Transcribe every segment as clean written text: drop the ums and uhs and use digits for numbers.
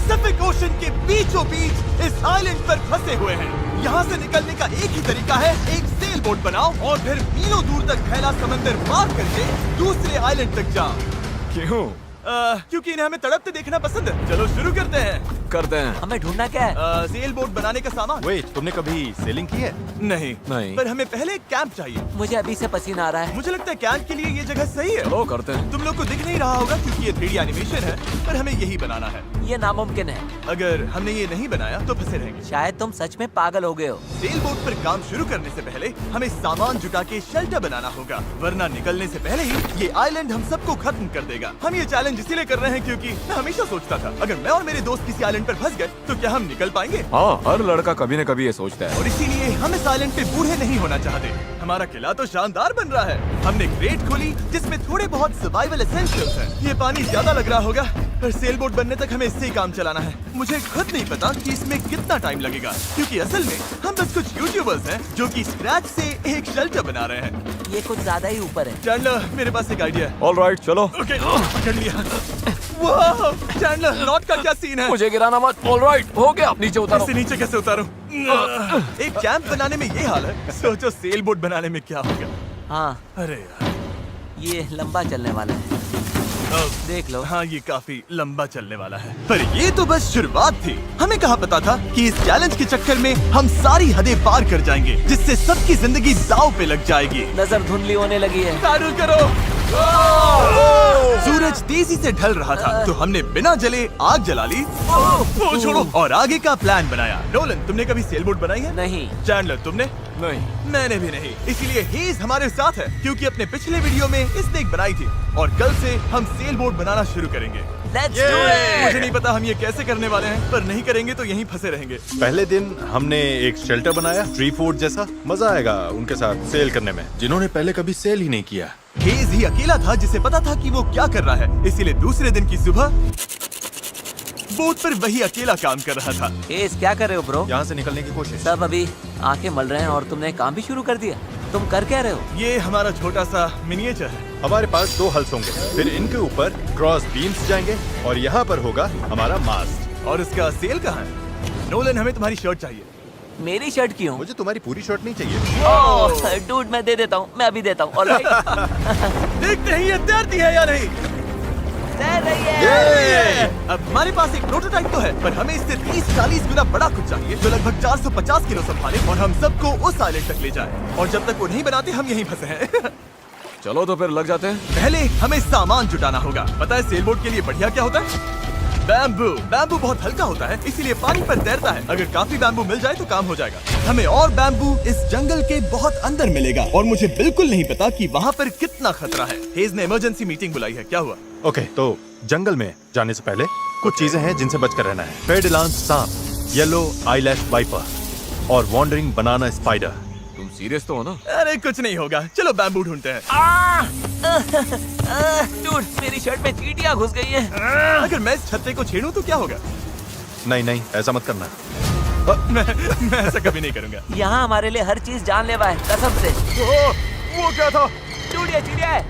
Pacific ocean के बीचों बीच इस आइलैंड पर फंसे हुए हैं। यहाँ से निकलने का एक ही तरीका है, एक सेल बोट बनाओ और फिर मीलों दूर तक फैला समंदर पार करके दूसरे आइलैंड तक जाओ। क्यों? क्योंकि इन्हें हमें तड़पते देखना पसंद है। चलो शुरू करते हैं। हमें ढूंढना क्या है? सेल बोट बनाने का सामान। वेट, तुमने कभी सेलिंग की है? नहीं नहीं। पर हमें पहले एक कैंप चाहिए। मुझे अभी से पसीना आ रहा है। मुझे लगता है कैंप के लिए ये जगह सही है। चलो करते हैं। तुम लोग को दिख नहीं रहा होगा क्योंकि ये 3D एनिमेशन है, पर हमें यही बनाना है। ये नामुमकिन है। अगर हमने ये नहीं बनाया तो फंसे रहेंगे। शायद तुम सच में पागल हो गए हो। सेल बोट पर काम शुरू करने से पहले हमें सामान जुटा के शेल्टर बनाना होगा, वरना निकलने से पहले ही ये आइलैंड हम सबको खत्म कर देगा। हम ये चैलेंज इसीलिए कर रहे हैं क्योंकि मैं हमेशा सोचता था अगर मैं और मेरे दोस्त किसी आइलैंड पर फंस गए तो क्या हम निकल पाएंगे? हाँ, हर लड़का कभी न कभी ये सोचता है। और इसीलिए हम इस आइलैंड पे बूढ़े नहीं होना चाहते। हमारा किला तो शानदार बन रहा है। हमने क्रेट खोली जिसमें थोड़े बहुत सर्वाइवल एसेंशियल्स हैं। ये पानी ज्यादा लग रहा होगा, पर सेल बोट बनने तक हमें इससे ही काम चलाना है। मुझे खुद नहीं पता कि इसमें कितना टाइम लगेगा, क्योंकि असल में हम बस कुछ यूट्यूबर्स हैं जो कि स्क्रैच से एक शेल्टर बना रहे हैं। ये कुछ ज्यादा ही ऊपर है। चैंडलर, मेरे पास एक आइडिया है। ऑलराइट, चलो। ओके, पकड़ लिया। वाह, चैंडलर, नॉट का क्या सीन है? मुझे गिराना मत। ऑलराइट, हो गया। नीचे उतारो। इससे नीचे कैसे उतारूं? एक कैंप बनाने में ये हाल है, सोचो सेल बोट बनाने में क्या होगा। हाँ, अरे यार, ये लंबा चलने वाला है। देख लो। हाँ, ये काफी लंबा चलने वाला है। पर ये तो बस शुरुआत थी। हमें कहाँ पता था कि इस चैलेंज के चक्कर में हम सारी हदें पार कर जाएंगे, जिससे सबकी जिंदगी दांव पे लग जाएगी। नजर धुंधली होने लगी है। तारुल करो। सूरज तेजी से ढल रहा था, तो हमने बिना जले आग जला ली। वो छोड़ो, और आगे का प्लान बनाया। नोलन, तुमने कभी सेल बोट बनाई है? नहीं। चैंडलर, तुमने? नहीं। मैंने भी नहीं। इसीलिए हेज हमारे साथ है, क्योंकि अपने पिछले वीडियो में इसने एक बनाई थी, और कल से हम सेल बोट बनाना शुरू करेंगे। Let's do it! मुझे नहीं पता हम ये कैसे करने वाले हैं, पर नहीं करेंगे तो यहीं फंसे रहेंगे। पहले दिन हमने एक शेल्टर बनाया, ट्री फूड जैसा। मजा आएगा उनके साथ सेल करने में, जिन्होंने पहले कभी सेल ही नहीं किया। हेज ही अकेला था जिसे पता था कि वो क्या कर रहा है, इसीलिए दूसरे दिन की सुबह बोट पर वही अकेला काम कर रहा था। एस, क्या कर रहे हो ब्रो? यहाँ से निकलने की कोशिश। सब अभी आंखें मल रहे हैं और तुमने काम भी शुरू कर दिया। तुम कर क्या रहे हो? ये हमारा छोटा सा मिनिएचर है। हमारे पास 2 हल्स होंगे, फिर इनके ऊपर क्रॉस बीम्स जाएंगे और यहाँ पर होगा हमारा मास्ट। और इसका सेल कहाँ है? नोलन, हमें तुम्हारी शर्ट चाहिए। मेरी शर्ट क्यों? मुझे तुम्हारी पूरी शर्ट नहीं चाहिए। ओह, डूड, मैं दे देता हूँ। मैं अभी देता हूँ। ऑलराइट। देखते हैं ये तैरती है या नहीं। तैर रही है। अब हमारे पास एक प्रोटोटाइप तो है, पर हमें इससे 30-40 गुना बड़ा कुछ चाहिए, जो लगभग 450 किलो संभाले और हम सबको उस आइलैंड तक ले जाए। और जब तक वो नहीं बनाते हम यहीं फंसे हैं। चलो तो फिर लग जाते हैं। पहले हमें सामान जुटाना होगा। पता है सेल बोट के लिए बढ़िया क्या होता है? बैम्बू। बैम्बू बहुत हल्का होता है, इसीलिए पानी पर तैरता है। अगर काफी बैम्बू मिल जाए तो काम हो जाएगा। हमें और बैम्बू इस जंगल के बहुत अंदर मिलेगा, और मुझे बिल्कुल नहीं पता कि वहाँ पर कितना खतरा है। हेज ने इमरजेंसी मीटिंग बुलाई है। क्या हुआ? ओके, तो जंगल में जाने से पहले कुछ चीजें हैं जिनसे बचकर रहना है। फेडिलांस सांप, येलो आईलैश वाइपर और वॉन्डरिंग बनाना स्पाइडर। तुम सीरियस तो हो ना? अरे कुछ नहीं होगा, चलो बैम्बू ढूंढते हैं। डूड, मेरी शर्ट में चींटियां घुस गई हैं। अगर मैं इस छत्ते को छेड़ूं तो क्या होगा? नहीं नहीं, ऐसा मत करना। मैं ऐसा कभी नहीं करूंगा। यहाँ हमारे लिए हर चीज जानलेवा है, कसम से। वो क्या था? डूड, ये चिड़िया है।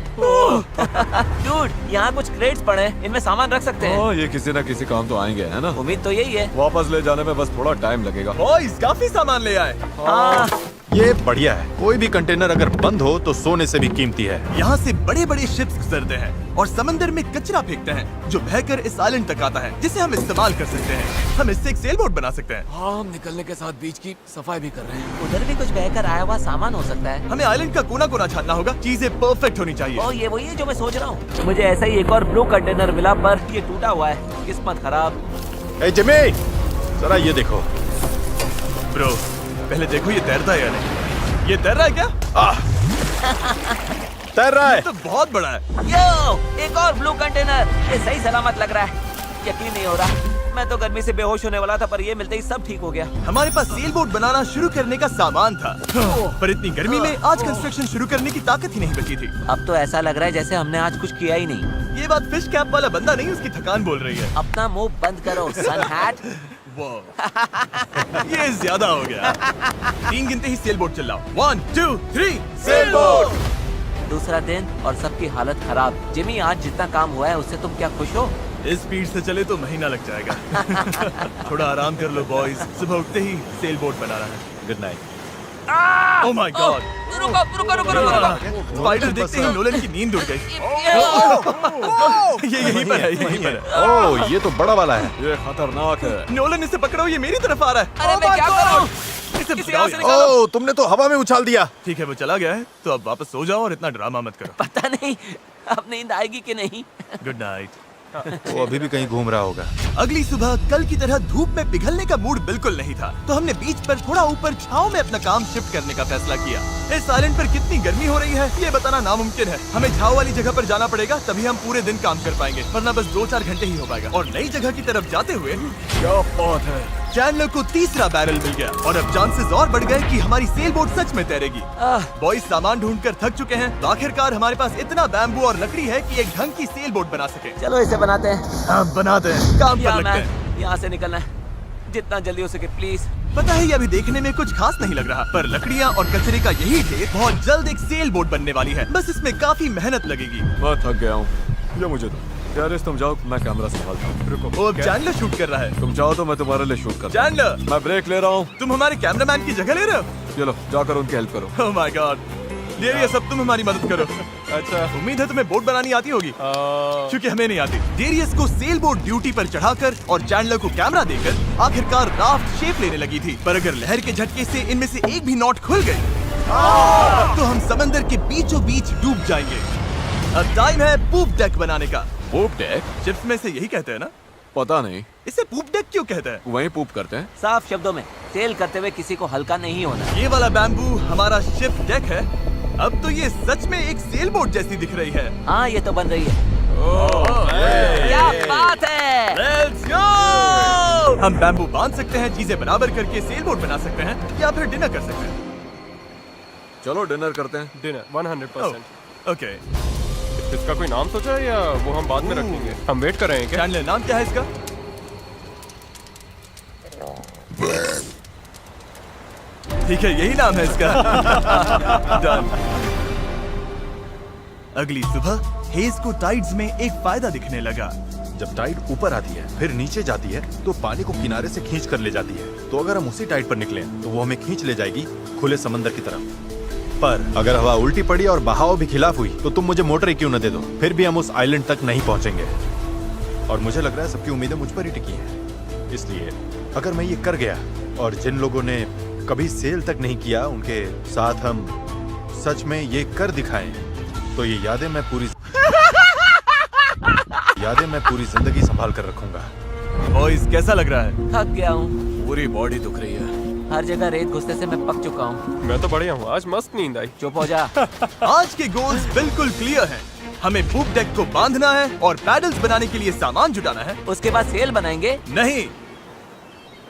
डूड, यहाँ कुछ क्रेट्स पड़े हैं, इनमें सामान रख सकते हैं। हाँ, ये किसी न किसी काम तो आएंगे, है ना? उम्मीद तो यही है। वापस ले जाने में बस थोड़ा टाइम लगेगा। बॉयज, काफी सामान ले आए। हाँ। ये बढ़िया है। कोई भी कंटेनर अगर बंद हो तो सोने से भी कीमती है। यहाँ से बड़े बड़े शिप्स गुजरते हैं और समंदर में कचरा फेंकते हैं, जो बहकर इस आइलैंड तक आता है, जिसे हम इस्तेमाल कर सकते हैं। हम इससे एक सेल बोट बना सकते हैं। हाँ, हम निकलने के साथ बीच की सफाई भी कर रहे हैं। उधर भी कुछ बहकर आया हुआ सामान हो सकता है। हमें आइलैंड का कोना कोना छानना होगा, चीजें परफेक्ट होनी चाहिए। ओ, ये वही है जो मैं सोच रहा हूँ। मुझे ऐसा ही एक और ब्लू कंटेनर मिला, पर ये टूटा हुआ है। किस्मत खराब। ए जिमी, जरा ये देखो। ब्रो, पहले देखो ये तैरता है या नहीं। ये तैर रहा है क्या? तैर रहा है। तो बहुत बड़ा है। यो, एक और ब्लू कंटेनर। ये सही सलामत लग रहा है। यकीन नहीं हो रहा। मैं तो गर्मी से बेहोश होने वाला था, पर ये मिलते ही सब ठीक हो गया। हमारे पास सेल बोट बनाना शुरू करने का सामान था, पर इतनी गर्मी में आज कंस्ट्रक्शन शुरू करने की ताकत ही नहीं बची थी। अब तो ऐसा लग रहा है जैसे हमने आज कुछ किया ही नहीं। ये बात फिश कैप वाला बंदा नहीं, उसकी थकान बोल रही है। अपना मुंह बंद करो, सन हैट। ये ज्यादा हो गया। 3 गिनते ही सेल बोट चलाओ। 1, 2, 3, सेल बोट। दूसरा दिन और सबकी हालत खराब। जिमी, आज जितना काम हुआ है उससे तुम क्या खुश हो? इस स्पीड से चले तो महीना लग जाएगा। थोड़ा आराम कर लो बॉयज, सुबह उठते ही सेल बोट बनाना है। Good night. Oh my God, रुको रुको रुको रुको स्पाइडर देखते ही नोलन की नींद उड़ गई। ये यहीं पर है, यहीं पर है। ओह, ये तो बड़ा वाला है। ये खतरनाक है। नोलन इसे पकड़ो, ये मेरी तरफ आ रहा है। अरे मैं क्या करूं? इसे किसी भगाओ और से यार। निकालो। ओह, तुमने तो हवा में उछाल दिया। ठीक है, वो चला गया है, तो अब वापस सो जाओ और इतना ड्रामा मत करो। पता नहीं अब नींद आएगी कि नहीं। Good night. वो अभी भी कहीं घूम रहा होगा। अगली सुबह कल की तरह धूप में पिघलने का मूड बिल्कुल नहीं था, तो हमने बीच पर थोड़ा ऊपर छांव में अपना काम शिफ्ट करने का फैसला किया। इस आइलैंड पर कितनी गर्मी हो रही है ये बताना नामुमकिन है। हमें छांव वाली जगह पर जाना पड़ेगा, तभी हम पूरे दिन काम कर पाएंगे, वरना बस 2-4 घंटे ही हो पाएगा। और नई जगह की तरफ जाते हुए क्या बात है। चैंडलर को तीसरा बैरल मिल गया और अब चांसेस और बढ़ गए कि हमारी सेल बोट सच में तैरेगी। बॉयज सामान ढूंढकर थक चुके हैं, तो आखिरकार हमारे पास इतना बैम्बू और लकड़ी है कि एक ढंग की सेल बोट बना सके। चलो इसे बनाते हैं। हाँ, बनाते हैं, काम पर या लगते हैं। मैन, यहाँ से निकलना है जितना जल्दी हो सके प्लीज। पता है ये अभी देखने में कुछ खास नहीं लग रहा, पर लकड़ियाँ और कचरे का यही ढेर बहुत जल्द एक सेल बोट बनने वाली है। बस इसमें काफी मेहनत लगेगी। मैं थक गया हूँ, ये मुझे दो। गैरेज तुम जाओ, मैं कैमरा संभालता हूँ। रुको, वो अब चैंडलर शूट कर रहा है। तुम चाहो तो मैं तुम्हारे लिए शूट कर। चैंडलर, मैं ब्रेक ले रहा हूँ। तुम हमारे कैमरामैन की जगह ले रहे हो? चलो जाकर उनकी हेल्प करो। ओह माय गॉड, डेरियस अब तुम हमारी मदद करो। अच्छा उम्मीद है तुम्हें बोट बनानी आती होगी, क्योंकि हमें नहीं आती। डेरियस को सेल बोट ड्यूटी पर चढ़ाकर और चैंडलर को कैमरा देकर आखिरकार राफ्ट शेप लेने लगी थी, पर अगर लहर के झटके से इनमें से एक भी नॉट खुल गई तो हम समंदर के बीचों बीच डूब जाएंगे। अब टाइम है पूप डेक बनाने का। पूप डेक? शिप्स में से यही कहते हैं ना? पता नहीं, इसे पूप डेक क्यों कहते हैं? वहीं पूप करते हैं। साफ शब्दों में सेल करते हुए किसी को हल्का नहीं होना। ये वाला बैम्बू हमारा शिप डेक है। अब तो ये सच में एक सेल बोट जैसी दिख रही है। हाँ ये तो बन रही है। क्या बात है। Let's go! हम बैम्बू बांध सकते हैं, चीजें बराबर करके सेल बोट बना सकते हैं, या फिर डिनर कर सकते हैं। चलो डिनर करते हैं। डिनर 100%। ओके, इसका कोई नाम सोचा है या वो हम बाद में रख लेंगे? हम वेट कर रहे हैं क्या? चैंडलर नाम क्या है इसका? ठीक है, यही नाम है इसका। Done. अगली सुबह हेज को टाइड्स में एक फायदा दिखने लगा। जब टाइड ऊपर आती है फिर नीचे जाती है तो पानी को किनारे से खींच कर ले जाती है। तो अगर हम उसी टाइड पर निकलें तो वो हमें खींच ले जाएगी खुले समंदर की तरफ। पर अगर हवा उल्टी पड़ी और बहाव भी खिलाफ हुई तो तुम मुझे मोटर ही क्यों न दे दो, फिर भी हम उस आइलैंड तक नहीं पहुंचेंगे। और मुझे लग रहा है सबकी उम्मीदें मुझ पर ही टिकी हैं। इसलिए अगर मैं ये कर गया और जिन लोगों ने कभी सेल तक नहीं किया उनके साथ हम सच में ये कर दिखाएं, तो ये यादें मैं पूरी जिंदगी संभाल कर रखूंगा। बॉयज कैसा लग रहा है? थक गया हूँ, पूरी बॉडी दुख रही है। हर जगह रेत घुसने से मैं पक चुका हूँ। मैं तो बढ़िया हूँ, आज मस्त नींद आई। चुप हो जा। आज के गोल्स बिल्कुल क्लियर हैं। हमें पूप डेक को बांधना है और पैडल्स बनाने के लिए सामान जुटाना है। उसके बाद सेल बनाएंगे। नहीं,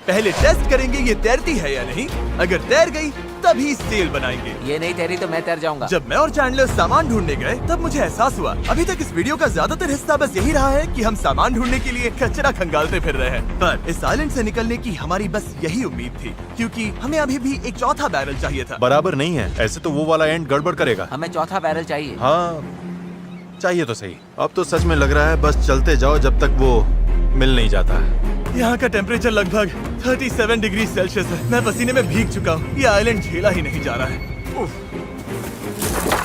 पहले टेस्ट करेंगे ये तैरती है या नहीं। अगर तैर गई तभी सेल बनाएंगे। ये नहीं तैरी तो मैं तैर जाऊंगा। जब मैं और चैंडलर सामान ढूंढने गए तब मुझे एहसास हुआ अभी तक इस वीडियो का ज्यादातर हिस्सा बस यही रहा है कि हम सामान ढूंढने के लिए कचरा खंगालते फिर रहे हैं। पर इस आइलैंड से निकलने की हमारी बस यही उम्मीद थी, क्योंकि हमें अभी भी एक चौथा बैरल चाहिए था। बराबर नहीं है, ऐसे तो वो वाला एंड गड़बड़ करेगा। हमें चौथा बैरल चाहिए। हाँ चाहिए तो सही। अब तो सच में लग रहा है बस चलते जाओ जब तक वो मिल नहीं जाता। यहाँ का टेम्परेचर लगभग 37 डिग्री सेल्सियस है। मैं पसीने में भीग चुका हूँ। ये आइलैंड झेला ही नहीं जा रहा है।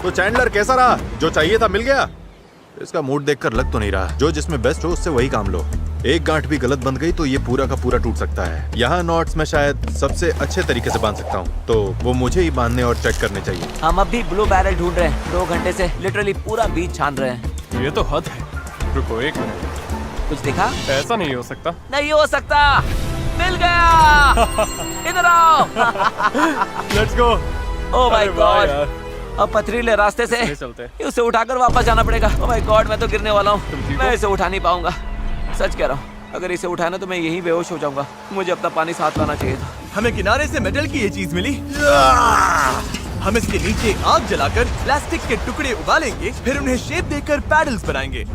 तो चैंडलर कैसा रहा? जो चाहिए था मिल गया? इसका मूड देखकर लग तो नहीं रहा। जो जिसमें बेस्ट हो उससे वही काम लो। एक गांठ भी गलत बंध गई तो ये पूरा का पूरा टूट सकता है। यहाँ नॉट्स में शायद सबसे अच्छे तरीके से बांध सकता हूँ, तो वो मुझे ही बांधने और चेक करने चाहिए। हम अब भी ब्लू बैरल ढूंढ रहे हैं। 2 घंटे से लिटरली पूरा बीच छान रहे हैं। ये तो हद है। रुको 1 मिनट, कुछ दिखा? ऐसा नहीं हो सकता। नहीं हो सकता। मिल गया। इधर आओ। Let's go. ओह माय अरे वाह गॉड, यार। अब पथरीले रास्ते से चले चलते हैं। उसे उठाकर वापस जाना पड़ेगा। ओह माय गॉड, मैं तो गिरने वाला तुम हूँ। ठीक मैं हो? इसे उठा नहीं पाऊंगा, सच कह रहा हूँ। अगर इसे उठाना तो मैं यहीं बेहोश हो जाऊंगा। मुझे अपना पानी साथ लाना चाहिए था। हमें किनारे से मेटल की ये चीज मिली। हम इसके नीचे आग जलाकर प्लास्टिक के टुकड़े उबालेंगे, फिर उन्हें शेप देकर पैडल्स बनाएंगे।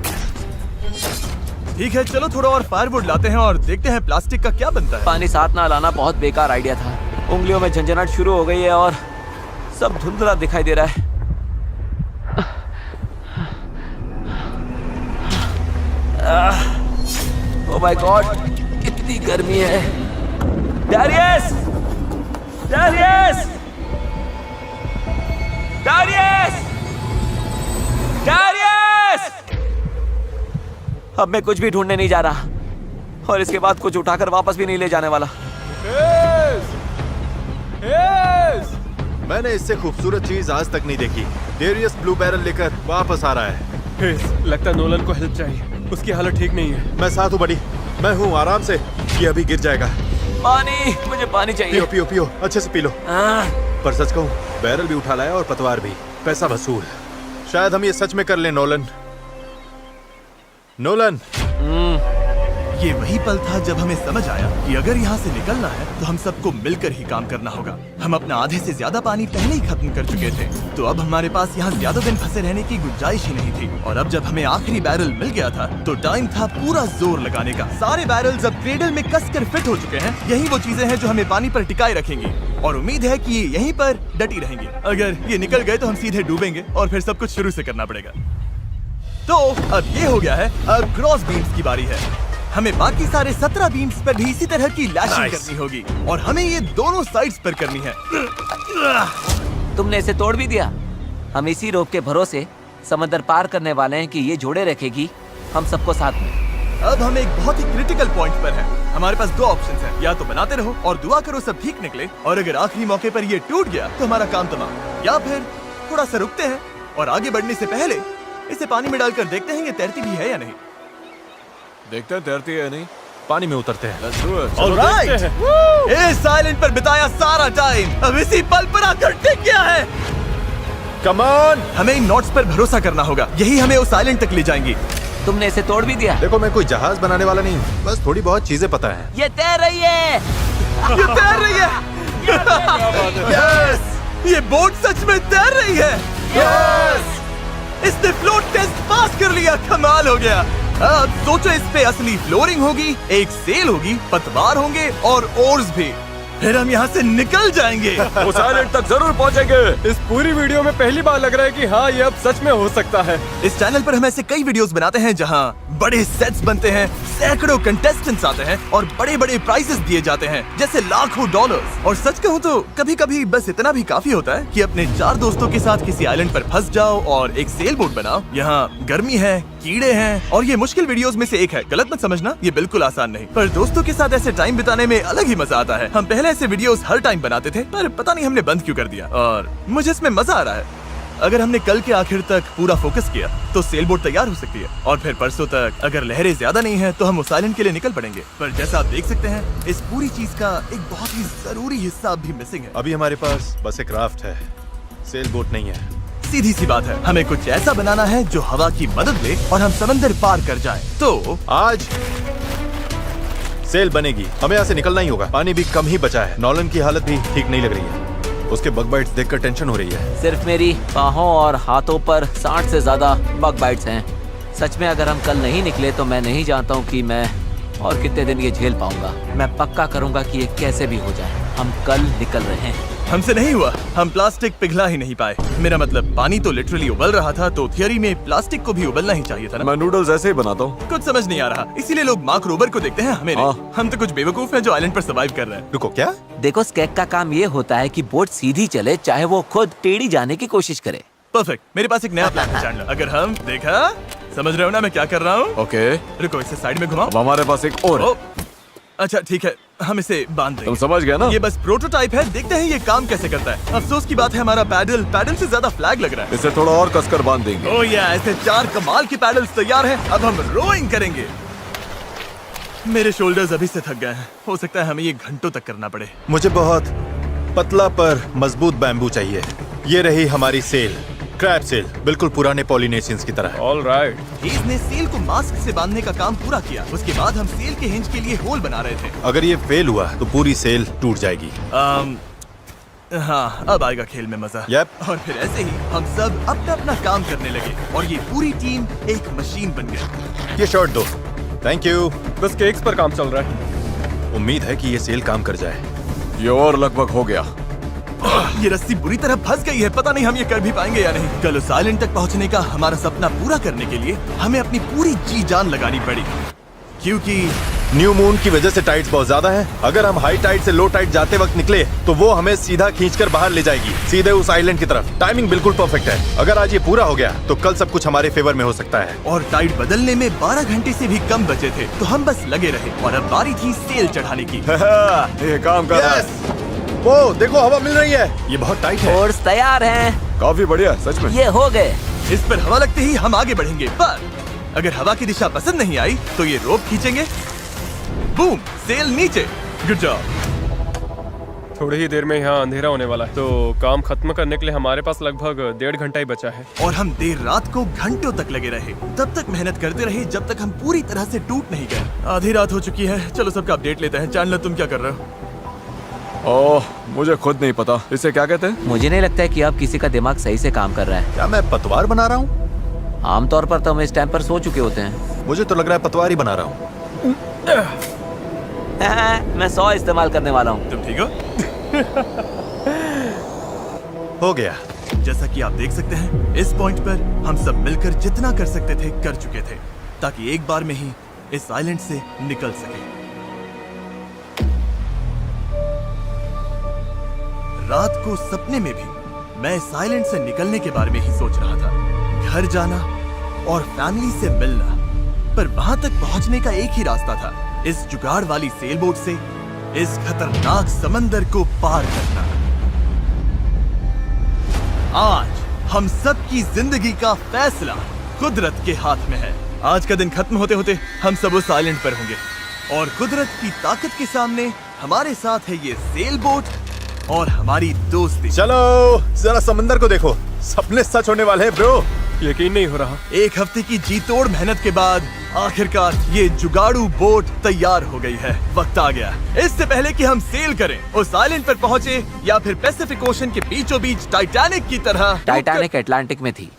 ठीक है, चलो थोड़ा और फायरवुड लाते हैं और देखते हैं प्लास्टिक का क्या बनता है। पानी साथ ना लाना बहुत बेकार आइडिया था। उंगलियों में झंझनाहट शुरू हो गई है और सब धुंधला दिखाई दे रहा है। ओह माय गॉड, इतनी गर्मी है। डैरियस! डैरियस! डैरियस! डैरियस! अब मैं कुछ भी ढूंढने नहीं जा रहा और इसके बाद कुछ उठाकर वापस भी नहीं ले जाने वाला। मैंने इससे खूबसूरत चीज आज तक नहीं देखी। डेरियस ब्लू बैरल लेकर वापस आ रहा है। लगता है नोलन को हेल्प चाहिए, उसकी हालत ठीक नहीं है। मैं साथ हूँ बड़ी, मैं हूँ, आराम से, ये अभी गिर जाएगा। पानी, मुझे पानी चाहिए। पियो पियो पियो, अच्छे से पी लो। पर सच कहूँ, बैरल भी उठा लाया और पतवार भी, पैसा वसूल। शायद हम ये सच में कर लें नोलन। नोलन, ये वही पल था जब हमें समझ आया कि अगर यहाँ से निकलना है तो हम सबको मिलकर ही काम करना होगा। हम अपना आधे से ज्यादा पानी पहले ही खत्म कर चुके थे, तो अब हमारे पास यहाँ ज्यादा दिन फंसे रहने की गुंजाइश ही नहीं थी। और अब जब हमें आखिरी बैरल मिल गया था तो टाइम था पूरा जोर लगाने का। सारे बैरल्स अब क्रेडल में कसकर फिट हो चुके हैं। यही वो चीजें हैं जो हमें पानी पर टिकाए रखेंगी और उम्मीद है कि ये यहीं पर डटी रहेंगी। अगर ये निकल गए तो हम सीधे डूबेंगे और फिर सब कुछ शुरू से करना पड़ेगा। तो अब ये हो गया है, अब क्रॉस बीम्स की बारी है। हमें बाकी सारे 17 बीम्स पर भी इसी तरह की लैशिंग करनी होगी और हमें ये दोनों साइड्स पर करनी है। तुमने इसे तोड़ भी दिया। हम इसी रोप के भरोसे समंदर पार करने वाले हैं कि ये जोड़े रखेगी हम सबको साथ में। अब हम एक बहुत ही क्रिटिकल पॉइंट पर हैं। हमारे पास दो ऑप्शंस हैं, या तो बनाते रहो और दुआ करो सब ठीक निकले, और अगर आखिरी मौके पर ये टूट गया तो हमारा काम तमाम, या फिर थोड़ा सा रुकते हैं और आगे बढ़ने से पहले इसे पानी में डालकर देखते हैं ये तैरती भी है या नहीं। देखते हैं तैरती है या नहीं। पानी में उतरते हैं। Let's do it. All right! इस आइलैंड पर बिताया सारा टाइम अब इसी पल पर आकर टिक गया है। Come on! हमें इन नोट्स पर भरोसा करना होगा, यही हमें उस आइलैंड तक ले जाएंगी। तुमने इसे तोड़ भी दिया। देखो, मैं कोई जहाज बनाने वाला नहीं, बस थोड़ी बहुत चीजें पता है। ये तैर रही है। ये तैर रही है। यस! ये बोट सच में तैर रही है। यस! इसने फ्लोट टेस्ट पास कर लिया, कमाल हो गया। अब सोचो, इस पे असली फ्लोरिंग होगी, एक सेल होगी, पतवार होंगे और ओर्स भी। फिर हम यहाँ से निकल जाएंगे। उस आइलैंड तक जरूर पहुंचेंगे। इस पूरी वीडियो में पहली बार लग रहा है कि हाँ, ये अब सच में हो सकता है। इस चैनल पर हम ऐसे कई वीडियोस बनाते हैं जहाँ बड़े सेट्स बनते हैं, सैकड़ों कंटेस्टेंट्स आते हैं और बड़े बड़े प्राइजेस दिए जाते हैं, जैसे लाखों डॉलर्स। और सच कहूँ तो कभी कभी बस इतना भी काफी होता है कि अपने 4 दोस्तों के साथ किसी आइलैंड पर फंस जाओ और एक सेल बोट बनाओ। यहाँ गर्मी है, कीड़े हैं और ये मुश्किल वीडियोस में से एक है। गलत मत समझना, ये बिल्कुल आसान नहीं, पर दोस्तों के साथ ऐसे टाइम बिताने में अलग ही मजा आता है। हम पहले ऐसे वीडियोस हर टाइम बनाते थे, पर पता नहीं हमने बंद क्यों कर दिया, और मुझे इसमें मजा आ रहा है। अगर हमने कल के आखिर तक पूरा फोकस किया तो सेल बोट तैयार हो सकती है, और फिर परसों तक अगर लहरें ज्यादा नहीं है तो हम उस आइलैंड के लिए निकल पड़ेंगे। पर जैसा आप देख सकते हैं, इस पूरी चीज का एक बहुत ही जरूरी हिस्सा अभी मिसिंग है। अभी हमारे पास बस एक राफ्ट है, सेल बोट नहीं है। सीधी सी बात है, हमें कुछ ऐसा बनाना है जो हवा की मदद ले और हम समंदर पार कर जाएं। तो आज सेल बनेगी, हमें यहाँ से निकलना ही होगा। पानी भी कम ही बचा है। नॉलन की हालत भी ठीक नहीं लग रही है, उसके बग बाइट्स देखकर टेंशन हो रही है। सिर्फ मेरी बाहों और हाथों पर 60 से ज्यादा बग बाइट्स हैं। सच में अगर हम कल नहीं निकले तो मैं नहीं जानता हूँ कि मैं और कितने दिन ये झेल पाऊंगा। मैं पक्का करूंगा कि ये कैसे भी हो जाए। हम कल निकल रहे हैं। हमसे नहीं हुआ, हम प्लास्टिक पिघला ही नहीं पाए। मेरा मतलब, पानी तो लिटरली उबल रहा था, तो थियरी में प्लास्टिक को भी उबलना ही चाहिए था ना। मैं नूडल्स ऐसे ही बनाता हूँ। कुछ समझ नहीं आ रहा, इसीलिए लोग मार्क रोबर को देखते हैं, हमें नहीं। हम तो कुछ बेवकूफ हैं जो आइलैंड पर सर्वाइव कर रहे हैं। रुको, क्या? देखो, स्केक का काम ये होता है कि बोट सीधी चले, चाहे वो खुद टेढ़ी जाने की कोशिश करे। परफेक्ट, मेरे पास एक नया प्लान है चैंडलर। अगर हम देखा, समझ रहे हो ना मैं क्या कर रहा हूँ? ओके, रुको, इसे साइड में घुमाओ। अब हमारे पास एक और है। ओ, अच्छा ठीक है, हम इसे बांध देंगे। तुम समझ गए ना? ये बस प्रोटोटाइप है, देखते हैं ये काम कैसे करता है। अफसोस की बात है, हमारा पैडल से ज्यादा फ्लैग लग रहा है। इसे थोड़ा और कसकर बांध देंगे। ओह या, ऐसे 4 कमाल के पैडल्स तैयार हैं। अब हम रोइंग करेंगे। मेरे शोल्डर्स अभी से थक गए हैं, हो सकता है हमें ये घंटों तक करना पड़े। मुझे बहुत पतला पर मजबूत बैम्बू चाहिए। ये रही हमारी सेल, क्रैब सेल, बिल्कुल पुराने पॉलिनेशियंस की तरह। All right. हेज ने सेल को मास्क से बांधने का काम पूरा किया। उसके बाद हम सेल के हिंज के लिए होल बना रहे थे। अगर ये फेल हुआ तो पूरी सेल टूट जाएगी। हाँ, अब आएगा खेल में मजा। Yep. और फिर ऐसे ही हम सब अपना अपना काम करने लगे और ये पूरी टीम एक मशीन बन गई। ये शॉट दो। Thank you. बस केक्स पर काम चल रहा है। उम्मीद है कि ये सेल काम कर जाए। ये और लगभग हो गया। ये रस्सी बुरी तरह फंस गई है, पता नहीं हम ये कर भी पाएंगे या नहीं। कल उस आइलैंड तक पहुंचने का हमारा सपना पूरा करने के लिए हमें अपनी पूरी जी जान लगानी पड़ी। क्योंकि न्यू मून की वजह से टाइड्स बहुत ज्यादा हैं। अगर हम हाई टाइड से लो टाइड जाते वक्त निकले तो वो हमें सीधा खींचकर बाहर ले जाएगी, सीधे उस आइलैंड की तरफ। टाइमिंग बिल्कुल परफेक्ट है। अगर आज ये पूरा हो गया तो कल सब कुछ हमारे फेवर में हो सकता है। और टाइड बदलने में 12 घंटे से भी कम बचे थे, तो हम बस लगे रहे और अब बारी थी सेल चढ़ाने की। ये काम कर रहा है। Yes! वो देखो हवा मिल रही है। ये बहुत टाइट है। फोर्स तैयार हैं। काफी बढ़िया, सच में। ये हो गए। इस पर हवा लगते ही हम आगे बढ़ेंगे, पर अगर हवा की दिशा पसंद नहीं आई तो ये रोप खींचेंगे। बूम, सेल नीचे। Good job. थोड़ी ही देर में यहाँ अंधेरा होने वाला है, तो काम खत्म करने के लिए हमारे पास लगभग 1.5 घंटा ही बचा है। और हम देर रात को घंटों तक लगे रहे, तब तक मेहनत करते रहे जब तक हम पूरी तरह से टूट नहीं गए। आधी रात हो चुकी है, चलो सबका अपडेट लेते हैं। चैंडलर, तुम क्या कर रहे हो? ओह, मुझे खुद नहीं पता इसे क्या कहते हैं। मुझे नहीं लगता है कि अब किसी का दिमाग सही से काम कर रहा है। क्या मैं पतवार बना रहा हूँ? आमतौर पर तो हम इस टाइम पर सो चुके होते हैं। मुझे तो लग रहा है पतवार ही बना रहा हूँ। मैं 100 इस्तेमाल करने वाला हूँ। तुम ठीक हो? हो गया। जैसा कि आप देख सकते हैं, इस पॉइंट पर हम सब मिलकर जितना कर सकते थे कर चुके थे, ताकि एक बार में ही इस आइलैंड से निकल सके। रात को सपने में भी मैं इस आइलैंड से निकलने के बारे में ही सोच रहा था। घर जाना और फैमिली से मिलना, पर वहां तक पहुंचने का एक ही रास्ता था, इस जुगाड़ वाली सेल बोट से इस खतरनाक समंदर को पार करना। आज हम सब की जिंदगी का फैसला कुदरत के हाथ में है। आज का दिन खत्म होते होते हम सब उस आइलैंड पर होंगे, और कुदरत की ताकत के सामने हमारे साथ है ये सेल बोट और हमारी दोस्ती। चलो जरा समंदर को देखो, सपने सच होने वाले हैं ब्रो। यकीन नहीं हो रहा। एक हफ्ते की जी तोड़ मेहनत के बाद आखिरकार ये जुगाड़ू बोट तैयार हो गई है। वक्त आ गया, इससे पहले कि हम सेल करें, उस आइलैंड पर पहुंचे या फिर पैसिफिक ओशन के बीचों बीच टाइटैनिक की तरह। टाइटैनिक अटलांटिक में थी।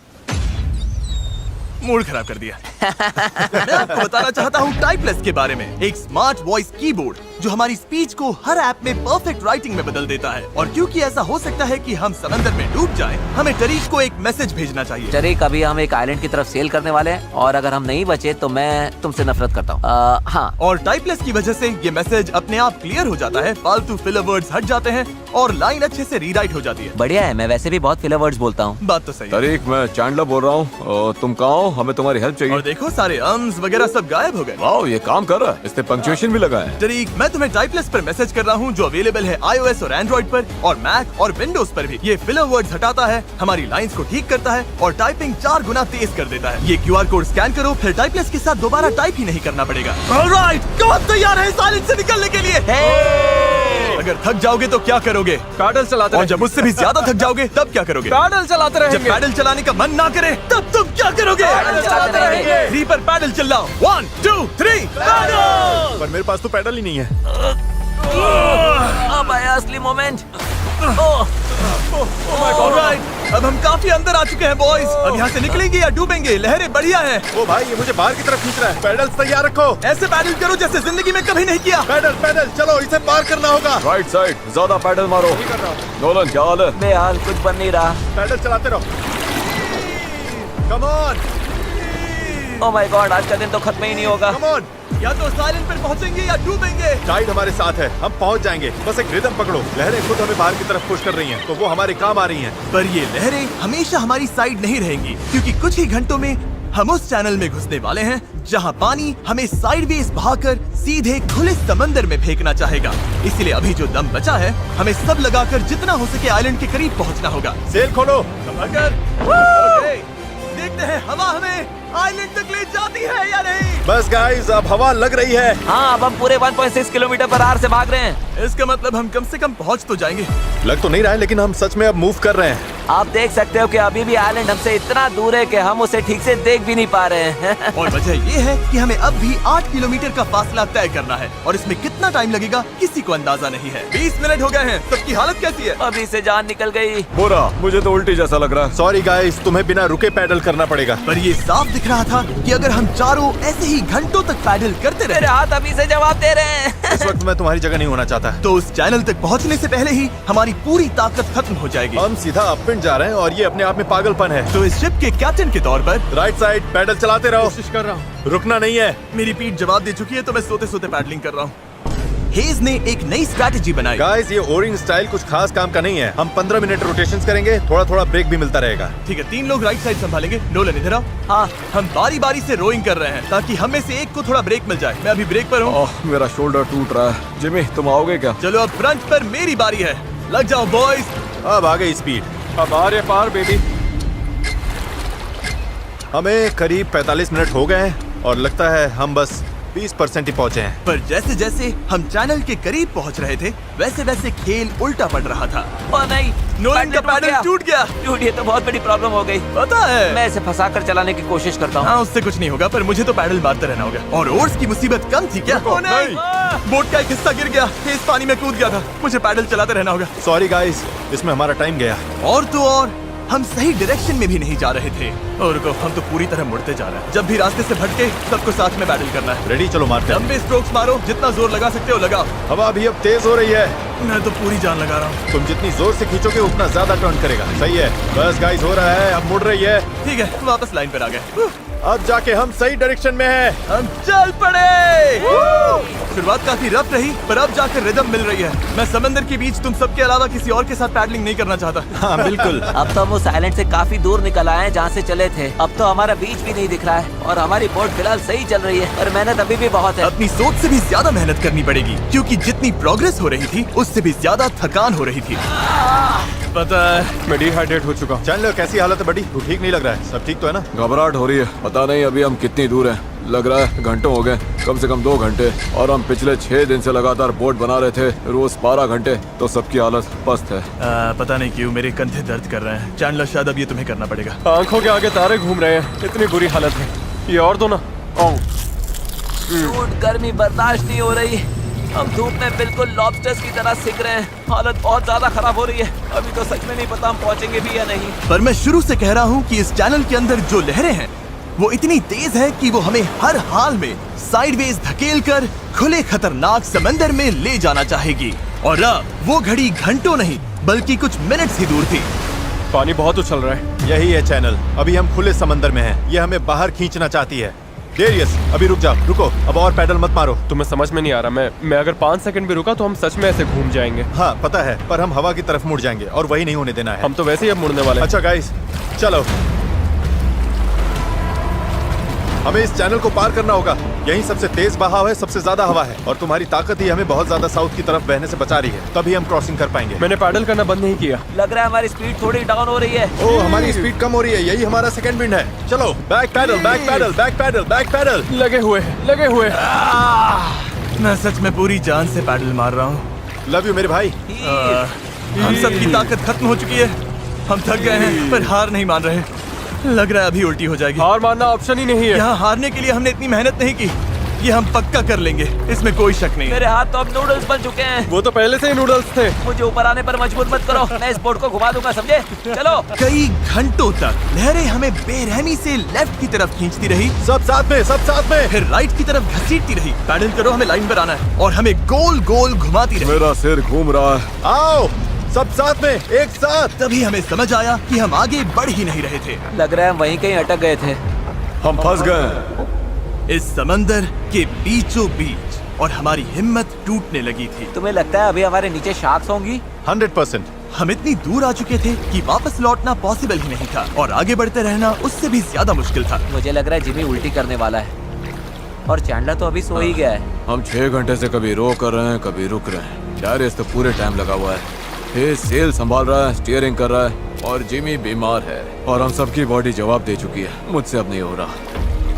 मूड खराब कर दिया। मैं आपको बताना चाहता हूँ टाइपलेस के बारे में, एक स्मार्ट वॉइस कीबोर्ड जो हमारी स्पीच को हर ऐप में परफेक्ट राइटिंग में बदल देता है। और क्योंकि ऐसा हो सकता है कि हम समंदर में डूब जाएं, हमें टरीक को एक मैसेज भेजना चाहिए। टरीक, अभी हम एक आइलैंड की तरफ सेल करने वाले हैं, और अगर हम नहीं बचे तो मैं तुमसे नफरत करता हूँ। हाँ। और टाइपलेस की वजह से ये मैसेज अपने आप क्लियर हो जाता है, फालतू फिलर वर्ड्स हट जाते हैं और लाइन अच्छे से रीराइट हो जाती है। बढ़िया है, मैं वैसे भी बहुत फिलर वर्ड्स बोलता हूँ। बात तो सही है। तरीक, मैं चैंडलर बोल रहा हूँ। तुम कहाँ हो? हमें तुम्हारी हेल्प चाहिए। और देखो सारे अम्स वगैरह सब गायब हो गए। वाओ, ये काम कर रहा है। इसने पंक्चुएशन भी लगा है। टरीक, मैं तुम्हें टाइपलेस पर मैसेज कर रहा हूँ जो अवेलेबल है iOS और एंड्रॉइड पर, और मैक और विंडोज पर भी। ये फिलर वर्ड्स हटाता है, हमारी लाइंस को ठीक करता है और टाइपिंग 4 गुना तेज कर देता है। ये QR कोड स्कैन करो, फिर टाइपलेस के साथ दोबारा टाइप ही नहीं करना पड़ेगा। ऑलराइट, कौन तैयार है इस आइलैंड से निकलने के लिए? अगर थक जाओगे तो क्या करोगे? पैडल चलाते और जब उससे भी ज्यादा थक जाओगे तब क्या करोगे? पैडल चलाते जब रहेंगे। पैडल चलाने का मन ना करे तब तुम क्या करोगे? पैडल चलाते रहेंगे। 3 पर पैडल चलाओ। 1 2 3 पैडल। पर मेरे पास तो पैडल ही नहीं है। अब आया असली मोमेंट। ऑलराइट, अब हम काफी अंदर आ चुके हैं बॉयज। अब यहाँ से निकलेंगे या डूबेंगे? लहरें बढ़िया हैं। ओ भाई, ये मुझे बाहर की तरफ खींच रहा है। पैडल तैयार रखो। ऐसे पैडल करो जैसे जिंदगी में कभी नहीं किया। पैडल पैडल, चलो इसे पार करना होगा। राइट साइड, ज्यादा पैडल मारो। नोलन, क्या हाल है? बेहाल, कुछ बन नहीं रहा। पैडल चलाते रहो। Come on, oh my God, आज का दिन तो खत्म ही नहीं होगा। Come on. या तो साइलेंट पर पहुंचेंगे या डूबेंगे। टाइड हमारे साथ है, हम पहुंच जाएंगे। बस एक रिदम पकड़ो। लहरें खुद हमें बाहर की तरफ पुश कर रही हैं, तो वो हमारे काम आ रही हैं। पर ये लहरें हमेशा हमारी साइड नहीं रहेंगी, क्योंकि कुछ ही घंटों में हम उस चैनल में घुसने वाले हैं जहां पानी हमें साइडवेज बहाकर सीधे खुले समंदर में फेंकना चाहेगा। इसलिए अभी जो दम बचा है, हमें सब लगाकर जितना हो सके आइलैंड के करीब पहुंचना होगा। सेल खोलो। ओके, देखते हैं हवा हमें आइलैंड तक ले जाती है या नहीं। बस गाइस, अब हवा लग रही है। हाँ, अब हम पूरे 1.6 किलोमीटर पर आवर से भाग रहे हैं। इसका मतलब हम कम से कम पहुंच तो जाएंगे। लग तो नहीं रहा है, लेकिन हम सच में अब मूव कर रहे हैं। आप देख सकते हो कि अभी भी आइलैंड हमसे इतना दूर है कि हम उसे ठीक से देख भी नहीं पा रहे हैं। और वजह ये है कि हमें अब भी 8 किलोमीटर का फासला तय करना है, और इसमें कितना टाइम लगेगा किसी को अंदाजा नहीं है। 20 मिनट हो गए हैं। सबकी हालत कैसी है? अभी से जान निकल गई। बुरा, मुझे तो उल्टी जैसा लग रहा है। सॉरी गाइस, तुम्हें बिना रुके पैडल करना पड़ेगा। पर ये साफ देख रहा था कि अगर हम चारों ऐसे ही घंटों तक पैडल करते मेरे रहे हाथ अभी से जवाब दे रहे हैं। इस वक्त मैं तुम्हारी जगह नहीं होना चाहता। तो उस चैनल तक पहुंचने से पहले ही हमारी पूरी ताकत खत्म हो जाएगी। हम सीधा अपविंड जा रहे हैं और ये अपने आप में पागलपन है। तो इस शिप के कैप्टन के तौर पर राइट साइड पैडल चलाते रहो। कोशिश कर रहा हूँ। रुकना नहीं है। मेरी पीठ जवाब दे चुकी है, तो मैं सोते सोते पैडलिंग कर रहा हूँ। हेज ने एक नई स्ट्रैटेजी बनाई। गाइस, ये ओरिंग स्टाइल कुछ खास काम का नहीं है। हम 15 मिनट रोटेशंस करेंगे, थोड़ा थोड़ा ब्रेक भी मिलता रहेगा। ठीक है, 3 लोग राइट साइड संभालेंगे। नोलन इधर आओ। हाँ, हम बारी बारी से रोइंग कर रहे हैं ताकि हम में से एक को थोड़ा ब्रेक मिल जाए। मैं अभी ब्रेक पर हूँ। मेरा शोल्डर टूट रहा है। जिमी, तुम आओगे क्या? चलो अब फ्रंट पर मेरी बारी है। लग जाओ बॉयज। अब आ गई स्पीड। अब आ रहे पार बेबी। हमें करीब 45 मिनट हो गए हैं और लगता है हम बस 20% ही पहुंचे हैं। पर जैसे जैसे हम चैनल के करीब पहुंच रहे थे, वैसे वैसे खेल उल्टा पड़ रहा था। ओ नहीं, नोलन का पैडल टूट गया। टूट, ये तो बहुत बड़ी प्रॉब्लम हो गई। पता है, मैं इसे फंसाकर चलाने की कोशिश करता हूँ। हाँ, उससे कुछ नहीं होगा, पर मुझे तो पैडल मारते रहना होगा। और ओर्स की मुसीबत कम थी क्या? ओ नहीं, बोट का एक हिस्सा गिर गया। तेज पानी में कूद गया था। मुझे पैडल चलाते रहना होगा। सॉरी गाइस, इसमें हमारा टाइम गया। और तो और हम सही डायरेक्शन में भी नहीं जा रहे थे। और हम तो पूरी तरह मुड़ते जा रहे हैं। जब भी रास्ते से भटके, सबको साथ में पैडल करना है। रेडी, चलो मारते हैं। लंबे स्ट्रोक्स मारो, जितना जोर लगा सकते हो लगाओ। हवा भी अब तेज हो रही है। मैं तो पूरी जान लगा रहा हूँ। तुम जितनी जोर से खींचोगे उतना ज्यादा टर्न करेगा। सही है। बस गाइस, हो रहा है, अब मुड़ रही है। ठीक है, वापस लाइन पर आ गए। अब जाके हम सही डायरेक्शन में हैं। हम चल पड़े। शुरुआत काफी रफ रही, पर अब जाकर रिदम मिल रही है। मैं समंदर के बीच तुम सबके अलावा किसी और के साथ पैडलिंग नहीं करना चाहता। हाँ बिल्कुल। अब तो हम उस आइलैंड से काफी दूर निकल आए हैं जहाँ से चले थे। अब तो हमारा बीच भी नहीं दिख रहा है और हमारी बोट फिलहाल सही चल रही है, पर मेहनत अभी भी बहुत है। अपनी सोच से भी ज्यादा मेहनत करनी पड़ेगी, क्योंकि जितनी प्रोग्रेस हो रही थी उससे भी ज्यादा थकान हो रही थी। पता है, मैं डिहाइड्रेट हो चुका हूँ। चैनलर, कैसी हालत है बड़ी? तू ठीक नहीं लग रहा है। सब ठीक तो है ना? घबराहट हो रही है। पता नहीं अभी हम कितनी दूर हैं। लग रहा है घंटों हो गए, कम से कम 2 घंटे। और हम पिछले 6 दिन से लगातार बोट बना रहे थे, रोज 12 घंटे। तो सबकी हालत पस्त है। पता नहीं क्यों मेरे कंधे दर्द कर रहे हैं। चैनलर, शायद अब ये तुम्हें करना पड़ेगा। आंखों के आगे तारे घूम रहे हैं। इतनी बुरी हालत है। ये और दो ना। धूप, गर्मी बर्दाश्त नहीं हो रही। हम धूप में बिल्कुल लॉबस्टर्स की तरह सिक रहे हैं। हालत बहुत ज्यादा खराब हो रही है। अभी तो सच में नहीं पता हम पहुंचेंगे भी या नहीं। पर मैं शुरू से कह रहा हूँ कि इस चैनल के अंदर जो लहरें हैं वो इतनी तेज है कि वो हमें हर हाल में साइडवेज धकेल कर खुले खतरनाक समंदर में ले जाना चाहेगी। और अब वो घड़ी घंटों नहीं बल्कि कुछ मिनट्स ही दूर थी। पानी बहुत उछल रहा है। यही है चैनल। अभी हम खुले समंदर में हैं। ये हमें बाहर खींचना चाहती है। डेरियस, अभी रुक जाओ। रुको, अब और पैडल मत मारो। तुम्हें समझ में नहीं आ रहा। मैं अगर 5 सेकंड भी रुका तो हम सच में ऐसे घूम जाएंगे। हाँ पता है, पर हम हवा की तरफ मुड़ जाएंगे और वही नहीं होने देना है। हम तो वैसे ही अब मुड़ने वाले हैं। अच्छा गाइस, चलो। हमें इस चैनल को पार करना होगा। यही सबसे तेज बहाव है, सबसे ज्यादा हवा है और तुम्हारी ताकत ही हमें बहुत ज्यादा साउथ की तरफ बहने से बचा रही है। तभी हम क्रॉसिंग कर पाएंगे। मैंने पैडल करना बंद नहीं किया। लग रहा है हमारी स्पीड थोड़ी डाउन हो रही है। ओ, हमारी स्पीड कम हो रही है। यही हमारा सेकंड विंड है। चलो, back paddle, back paddle, back paddle, back paddle. लगे हुए हैं, लगे हुए हैं। मैं सच में पूरी जान से पैडल मार रहा हूँ। लव यू मेरे भाई। हम सबकी ताकत खत्म हो चुकी है। हम थक गए हैं, पर हार नहीं मान रहे। लग रहा है अभी उल्टी हो जाएगी। हार मानना ऑप्शन ही नहीं है। यहाँ हारने के लिए हमने इतनी मेहनत नहीं की। ये हम पक्का कर लेंगे, इसमें कोई शक नहीं। मेरे हाथ तो अब नूडल्स बन चुके हैं। वो तो पहले से ही नूडल्स थे। मुझे ऊपर आने पर मजबूर मत करो। मैं इस बोट को घुमा दूंगा, समझे? चलो। कई घंटों तक लहरें हमें बेरहमी से लेफ्ट की तरफ खींचती रही, सब साथ में, सब साथ में। फिर राइट की तरफ घसीटती रही। पैडल करो, हमें लाइन पर आना है और हमें गोल गोल घुमाती रही। मेरा सिर घूम रहा है। आओ, सब साथ में, एक साथ। तभी हमें समझ आया कि हम आगे बढ़ ही नहीं रहे थे। लग रहा है हम वहीं कहीं अटक गए थे। हम फंस गए इस समंदर के बीचों बीच और हमारी हिम्मत टूटने लगी थी। तुम्हें लगता है अभी हमारे नीचे शार्क्स होंगी? 100%। हम इतनी दूर आ चुके थे कि वापस लौटना पॉसिबल ही नहीं था और आगे बढ़ते रहना उससे भी ज्यादा मुश्किल था। मुझे लग रहा है जिमी उल्टी करने वाला है और चैंडलर तो अभी सो ही गया है। हम 6 घंटे से कभी रो कर रहे हैं, कभी रुक रहे हैं। डैरियस तो पूरे टाइम लगा हुआ है। हे सेल संभाल रहा है, स्टीयरिंग कर रहा है और जिमी बीमार है और हम सबकी बॉडी जवाब दे चुकी है। मुझसे अब नहीं हो रहा।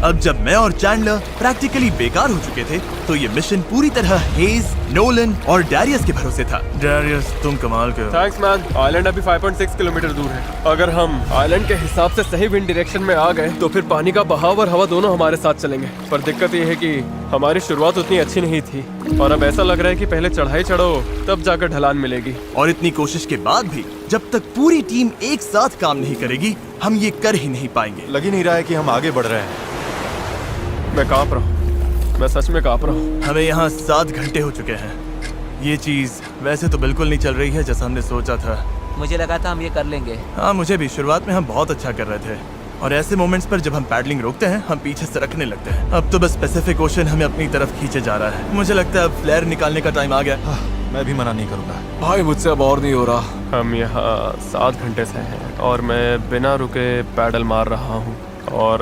अब जब मैं और चैंडलर प्रैक्टिकली बेकार हो चुके थे, तो ये मिशन पूरी तरह हेज, नोलन और डैरियस के भरोसे था। डैरियस, तुम कमाल के हो। Thanks man. आइलैंड अभी 5.6 किलोमीटर दूर है। अगर हम आइलैंड के हिसाब से सही विंड डायरेक्शन में आ गए तो फिर पानी का बहाव और हवा दोनों हमारे साथ चलेंगे। पर दिक्कत ये है कि हमारी शुरुआत उतनी अच्छी नहीं थी और अब ऐसा लग रहा है कि पहले चढ़ाई चढ़ो तब जाकर ढलान मिलेगी। और इतनी कोशिश के बाद भी जब तक पूरी टीम एक साथ काम नहीं करेगी, हम ये कर ही नहीं पाएंगे। लग ही नहीं रहा है कि हम आगे बढ़ रहे हैं। मैं कांप रहा हूँ, मैं सच में कांप रहा हूँ। हमें यहाँ 7 घंटे हो चुके हैं। ये चीज वैसे तो बिल्कुल नहीं चल रही है जैसा हमने सोचा था। मुझे लगा था हम ये कर लेंगे। हाँ, मुझे भी। शुरुआत में हम बहुत अच्छा कर रहे थे और ऐसे मोमेंट्स पर जब हम पैडलिंग रोकते हैं, हम पीछे सरकने लगते हैं। अब तो बस पैसिफिक ओशन हमें अपनी तरफ खींचे जा रहा है। मुझे लगता है अब फ्लेयर निकालने का टाइम आ गया। मैं भी मना नहीं करूंगा। भाई मुझसे अब और नहीं हो रहा। हम यहाँ 7 घंटे से हैं और मैं बिना रुके पैडल मार रहा हूँ और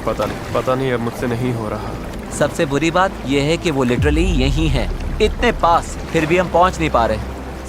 पता नहीं अब मुझसे नहीं हो रहा। सबसे बुरी बात यह है कि वो लिटरली यहीं है, इतने पास, फिर भी हम पहुंच नहीं पा रहे।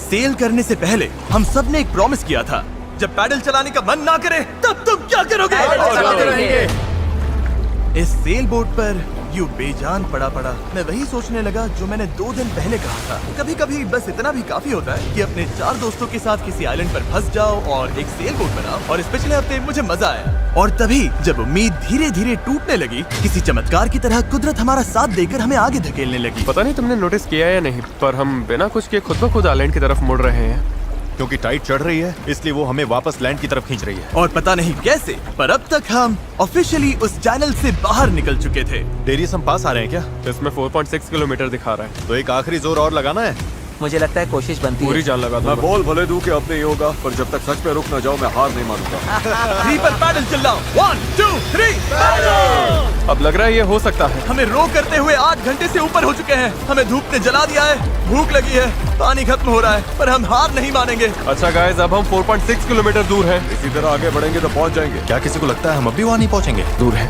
सेल करने से पहले हम सब ने एक प्रॉमिस किया था, जब पैडल चलाने का मन ना करे तब तुम क्या करोगे? पैडल चलाते रहेंगे। इस सेल बोट पर यूं बेजान पड़ा मैं वही सोचने लगा जो मैंने 2 दिन पहले कहा था। कभी कभी बस इतना भी काफी होता है कि अपने 4 दोस्तों के साथ किसी आइलैंड पर फंस जाओ और एक सेल बोट बनाओ। और इस पिछले हफ्ते मुझे मजा आया। और तभी जब उम्मीद धीरे धीरे टूटने लगी, किसी चमत्कार की तरह कुदरत हमारा साथ देकर हमें आगे धकेलने लगी। पता नहीं तुमने नोटिस किया या नहीं, पर हम बिना कुछ किए खुद ब खुद आइलैंड की तरफ मुड़ रहे हैं। क्योंकि टाइड चढ़ रही है, इसलिए वो हमें वापस लैंड की तरफ खींच रही है। और पता नहीं कैसे, पर अब तक हम ऑफिशियली उस चैनल से बाहर निकल चुके थे। डेरियस, हम पास आ रहे हैं क्या? इसमें 4.6 किलोमीटर दिखा रहा है। तो एक आखिरी जोर और लगाना है। मुझे लगता है कोशिश बनती पूरी है। जान लगा मैं दूंगा। बोल भले दूं कि अब नहीं होगा, पर जब तक सच पे रुक न जाओ मैं हार नहीं मानूंगा। 3 पर पैडल चिल्लाओ। 1 2 3 पैडल। अब लग रहा है ये हो सकता है। हमें रो करते हुए 8 घंटे से ऊपर हो चुके हैं। हमें धूप ने जला दिया है, भूख लगी है, पानी खत्म हो रहा है, पर हम हार नहीं मानेंगे। अच्छा गाइस, अब हम 4.6 किलोमीटर दूर हैं। इसी तरह आगे बढ़ेंगे तो पहुंच जाएंगे। क्या किसी को लगता है हम अब भी वहाँ नहीं पहुँचेंगे? दूर है।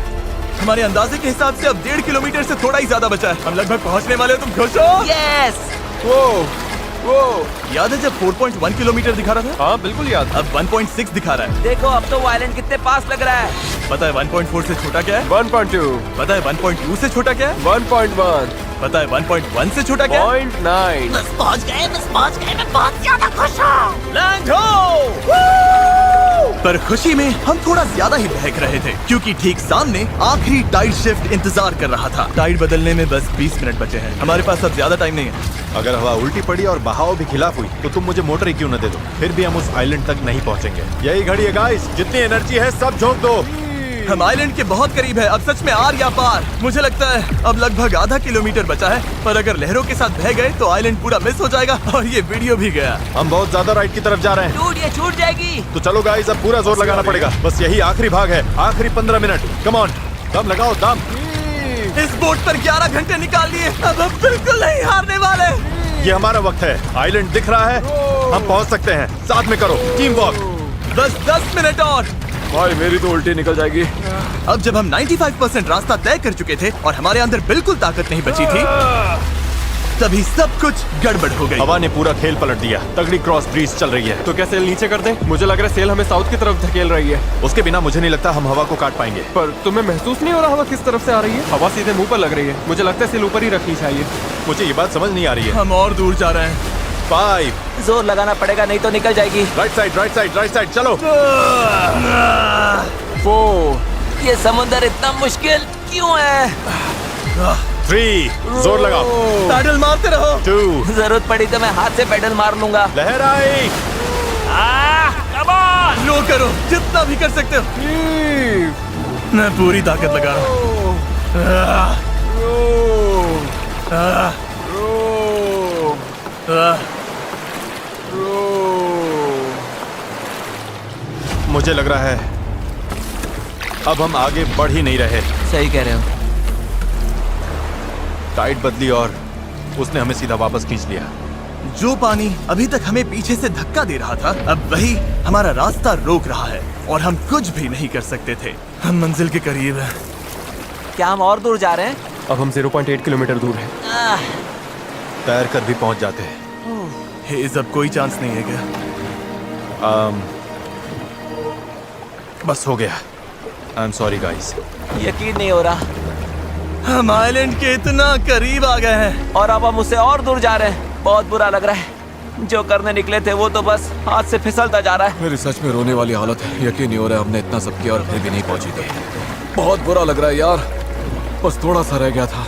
हमारे अंदाजे के हिसाब से अब 1.5 किलोमीटर से थोड़ा ही ज्यादा बचा है। हम लगभग पहुंचने वाले हो। तुम खुश हो? यस। वो याद है जब 4.1 किलोमीटर दिखा रहा था? हाँ बिल्कुल याद। अब 1.6 दिखा रहा है। देखो अब तो वो आइलैंड कितने पास लग रहा है। पता है 1.4 से छोटा क्या है? 1.2, पता है 1.2 से छोटा क्या है? 1.1, पता है 1.1 से छोटा क्या है? 0.9। बस पहुंच गए, मैं बहुत ज्यादा खुश हूँ। लैंड हो! पर खुशी में हम थोड़ा ज्यादा ही बहक रहे थे, क्योंकि ठीक सामने आखिरी टाइड शिफ्ट इंतजार कर रहा था। टाइड बदलने में बस 20 मिनट बचे हैं। हमारे पास अब ज्यादा टाइम नहीं है। अगर हवा उल्टी पड़ी और बहाव भी खिलाफ हुई तो तुम मुझे मोटर ही क्यों न दे दो, फिर भी हम उस आइलैंड तक नहीं पहुंचेंगे। यही घड़ी है गाइस, जितनी एनर्जी है सब झोंक दो। हम आइलैंड के बहुत करीब है। अब सच में आर या पार। मुझे लगता है अब लगभग आधा किलोमीटर बचा है, पर अगर लहरों के साथ बह गए तो आइलैंड पूरा मिस हो जाएगा और ये वीडियो भी गया। हम बहुत ज्यादा राइट की तरफ जा रहे हैं। डूड, ये छूट जाएगी। तो चलो गाइस, अब पूरा जोर लगाना पड़ेगा। बस यही आखिरी भाग है, आखिरी 15 मिनट। कम ऑन, दम लगाओ, दम। इस बोट पर 11 घंटे निकाल लिए। अब हम बिल्कुल नहीं हारने वाले। ये हमारा वक्त है। आइलैंड दिख रहा है, हम पहुंच सकते हैं। साथ में करो, टीम वर्क। बस 10 मिनट और। भाई मेरी तो उल्टी निकल जाएगी। अब जब हम 95% रास्ता तय कर चुके थे और हमारे अंदर बिल्कुल ताकत नहीं बची थी, तभी सब कुछ गड़बड़ हो गई। हवा ने पूरा खेल पलट दिया। तगड़ी क्रॉस ब्रीज चल रही है। तो क्या सेल नीचे कर दें? मुझे लग रहा है सेल हमें साउथ की तरफ धकेल रही है। उसके बिना मुझे नहीं लगता हम हवा को काट पाएंगे। पर तुम्हें महसूस नहीं हो रहा हवा किस तरफ से आ रही है? हवा सीधे मुंह पर लग रही है। मुझे लगता है सेल ऊपर ही रखनी चाहिए। मुझे ये बात समझ नहीं आ रही है। हम और दूर जा रहे हैं। 5 जोर लगाना पड़ेगा, नहीं तो निकल जाएगी। Right side, right side, right side, चलो। 4, ये समुंदर इतना मुश्किल क्यों है? 3, जोर लगाओ। पैडल मारते रहो। 2, जरूरत पड़ी तो मैं हाथ से पेडल मार लूंगा। लहर आई। रो करो, जितना भी कर सकते हो। मैं पूरी ताकत लगा रहा हूँ। मुझे लग रहा है अब हम आगे बढ़ ही नहीं रहे। सही कह रहे हो। टाइड बदली और उसने हमें सीधा वापस खींच लिया। जो पानी अभी तक हमें पीछे से धक्का दे रहा था, अब वही हमारा रास्ता रोक रहा है और हम कुछ भी नहीं कर सकते थे। हम मंजिल के करीब हैं। क्या हम और दूर जा रहे हैं? अब हम 0.8 किलोमीटर दूर हैं। तैर कर भी पहुंच जाते हैं। हेज, अब कोई चांस नहीं है क्या? बस हो गया। I am sorry guys. यकीन नहीं हो रहा हम आइलैंड के इतना करीब आ गए हैं। और अब हम उससे और दूर जा रहे हैं। बहुत बुरा लग रहा है। जो करने निकले थे वो तो बस हाथ से फिसलता जा रहा है। मेरी सच में रोने वाली हालत है। यकीन नहीं हो रहा है हमने इतना सब किया और फिर भी नहीं पहुंची थी। बहुत बुरा लग रहा है यार, बस थोड़ा सा रह गया था।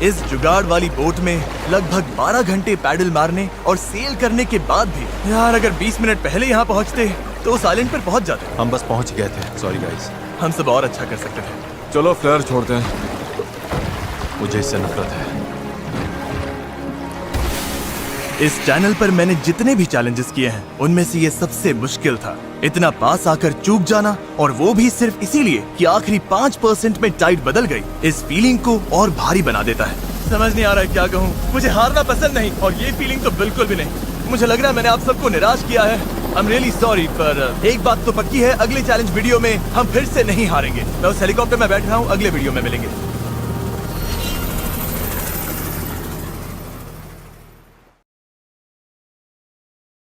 इस जुगाड़ वाली बोट में लगभग 12 घंटे पैडल मारने और सेल करने के बाद भी यार अगर 20 मिनट पहले यहाँ पहुँचते तो उस आइलैंड पर पहुँच जाते। हम बस पहुंच गए थे। Sorry guys. हम सब और अच्छा कर सकते थे। चलो फ्लेयर छोड़ते हैं। मुझे इससे नफरत है। इस चैनल पर मैंने जितने भी चैलेंजेस किए हैं उनमें से ये सबसे मुश्किल था। इतना पास आकर चूक जाना, और वो भी सिर्फ इसीलिए कि आखिरी 5% में टाइट बदल गई, इस फीलिंग को और भारी बना देता है। समझ नहीं आ रहा है क्या कहूँ। मुझे हारना पसंद नहीं और ये फीलिंग तो बिल्कुल भी नहीं। मुझे लग रहा है मैंने आप सबको निराश किया है। I'm really sorry, पर एक बात तो पक्की है, अगले चैलेंज वीडियो में हम फिर से नहीं हारेंगे। मैं उस हेलीकॉप्टर में बैठ रहा हूँ, अगले वीडियो में मिलेंगे।